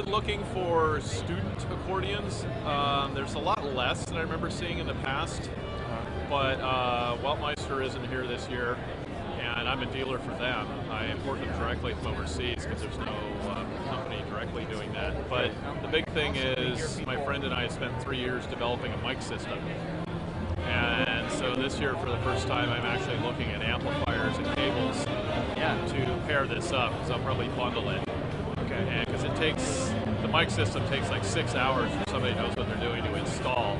been looking for student accordions. There's a lot less than I remember seeing in the past, but Weltmeister isn't here this year, and I'm a dealer for them. I import them directly from overseas because there's no company directly doing that. But the big thing is my friend and I spent 3 years developing a mic system. And so this year, for the first time, I'm actually looking at amplifiers and cables to pair this up, because I'll probably bundle it. Okay. And because it takes, the mic system takes like 6 hours for somebody who knows what they're doing to install.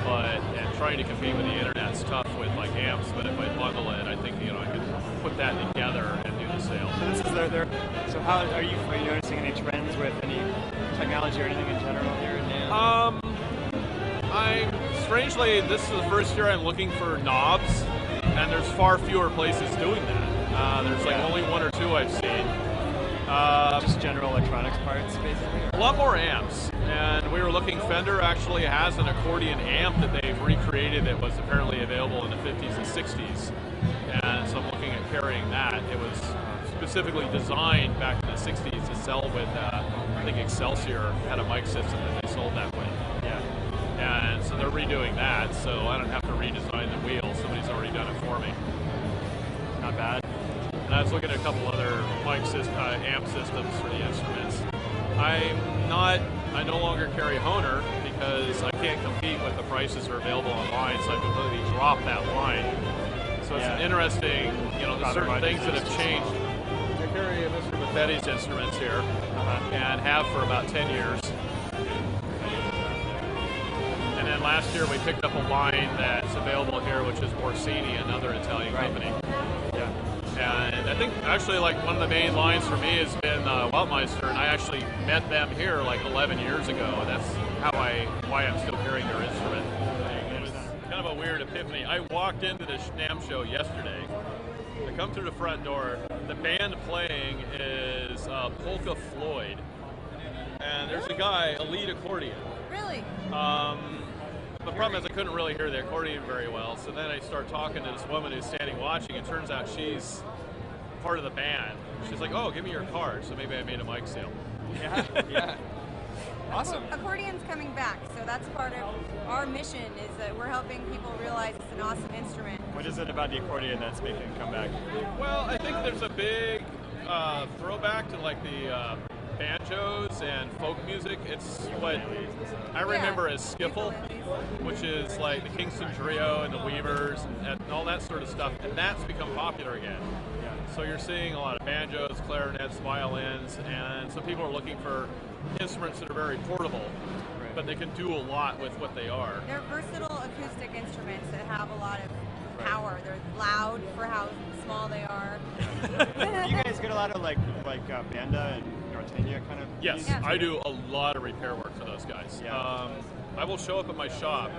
And trying to compete with the internet's tough with like amps, but if I bundle it, I think, I can put that together and do the sale. So this is so how are you noticing any trends with any technology or anything in general here in NAMM? Strangely, this is the first year I'm looking for knobs, and there's far fewer places doing that. There's like only 1 or 2 I've seen. Just general electronics parts, basically? Or? A lot more amps, and we were looking, Fender actually has an accordion amp that they've recreated that was apparently available in the 50s and 60s, and so I'm looking at carrying that. It was specifically designed back in the 60s to sell with, I think Excelsior had a mic system that they sold that with. And so they're redoing that, so I don't have to redesign the wheel. Somebody's already done it for me. Not bad. And I was looking at a couple other amp systems for the instruments. I no longer carry Hohner because I can't compete with the prices that are available online, so I've completely dropped that line. So it's an interesting, there's certain things that have changed. I carry Mr. Buffetti's instruments here and have for about 10 years. And then last year we picked up a line that's available here, which is Orsini, another Italian company. And I think actually like one of the main lines for me has been Weltmeister, and I actually met them here like 11 years ago, and that's why I'm still carrying their instrument. It was kind of a weird epiphany. I walked into the NAMM show yesterday. I come through the front door. The band playing is Polka Floyd, and there's a guy, a lead accordion. Really? The problem is I couldn't really hear the accordion very well, so then I start talking to this woman who's standing watching, and it turns out she's part of the band. She's like, oh, give me your card, so maybe I made a mic sale. Yeah. Awesome. Well, accordion's coming back, so that's part of our mission, is that we're helping people realize it's an awesome instrument. What is it about the accordion that's making it come back? Well, I think there's a big throwback to like the banjos and folk music. It's what I remember as skiffle, which is like the Kingston Trio and the Weavers and all that sort of stuff, and that's become popular again. So you're seeing a lot of banjos, clarinets, violins, and some people are looking for instruments that are very portable, but they can do a lot with what they are. They're versatile acoustic instruments that have a lot of power. They're loud for how small they are. You guys get a lot of like Banda and Nortenia kind of? Yes, I do a lot of repair work for those guys. I will show up at my shop.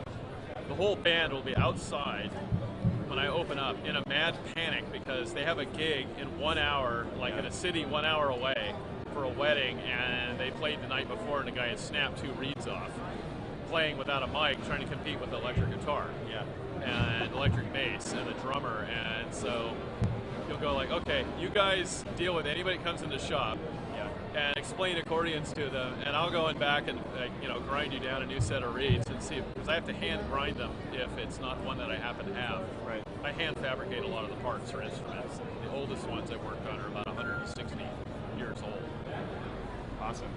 The whole band will be outside when I open up in a mad panic because they have a gig in 1 hour, like in a city 1 hour away for a wedding, and they played the night before and the guy had snapped 2 reeds off, playing without a mic, trying to compete with electric guitar and electric bass and the drummer. And so you'll go like, okay, you guys deal with anybody that comes in the shop and explain accordions to them, and I'll go in back and grind you down a new set of reeds and see, because I have to hand grind them if it's not one that I happen to have. Right. I hand fabricate a lot of the parts for instruments. The oldest ones I've worked on are about 160 years old. Awesome.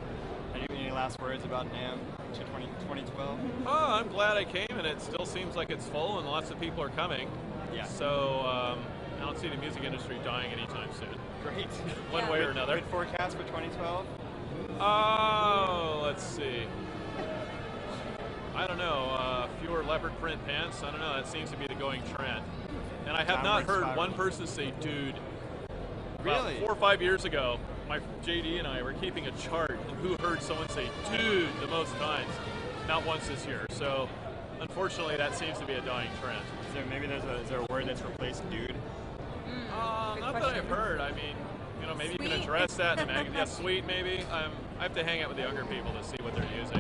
Any last words about NAMM 2012? Oh, I'm glad I came, and it still seems like it's full and lots of people are coming. So I don't see the music industry dying anytime soon. Great. One way or another. Good forecast for 2012? Oh, let's see. I don't know. Fewer leopard print pants. I don't know. That seems to be the going trend. And I have not heard one person say "dude." Really? 4 or 5 years ago, my JD and I were keeping a chart of who heard someone say "dude" the most times. Not once this year. So, unfortunately, that seems to be a dying trend. Is there a word that's replaced "dude"? Not that I've heard. I mean, maybe you can address that in the magazine. Yeah, sweet, maybe. I have to hang out with the younger people to see what they're using.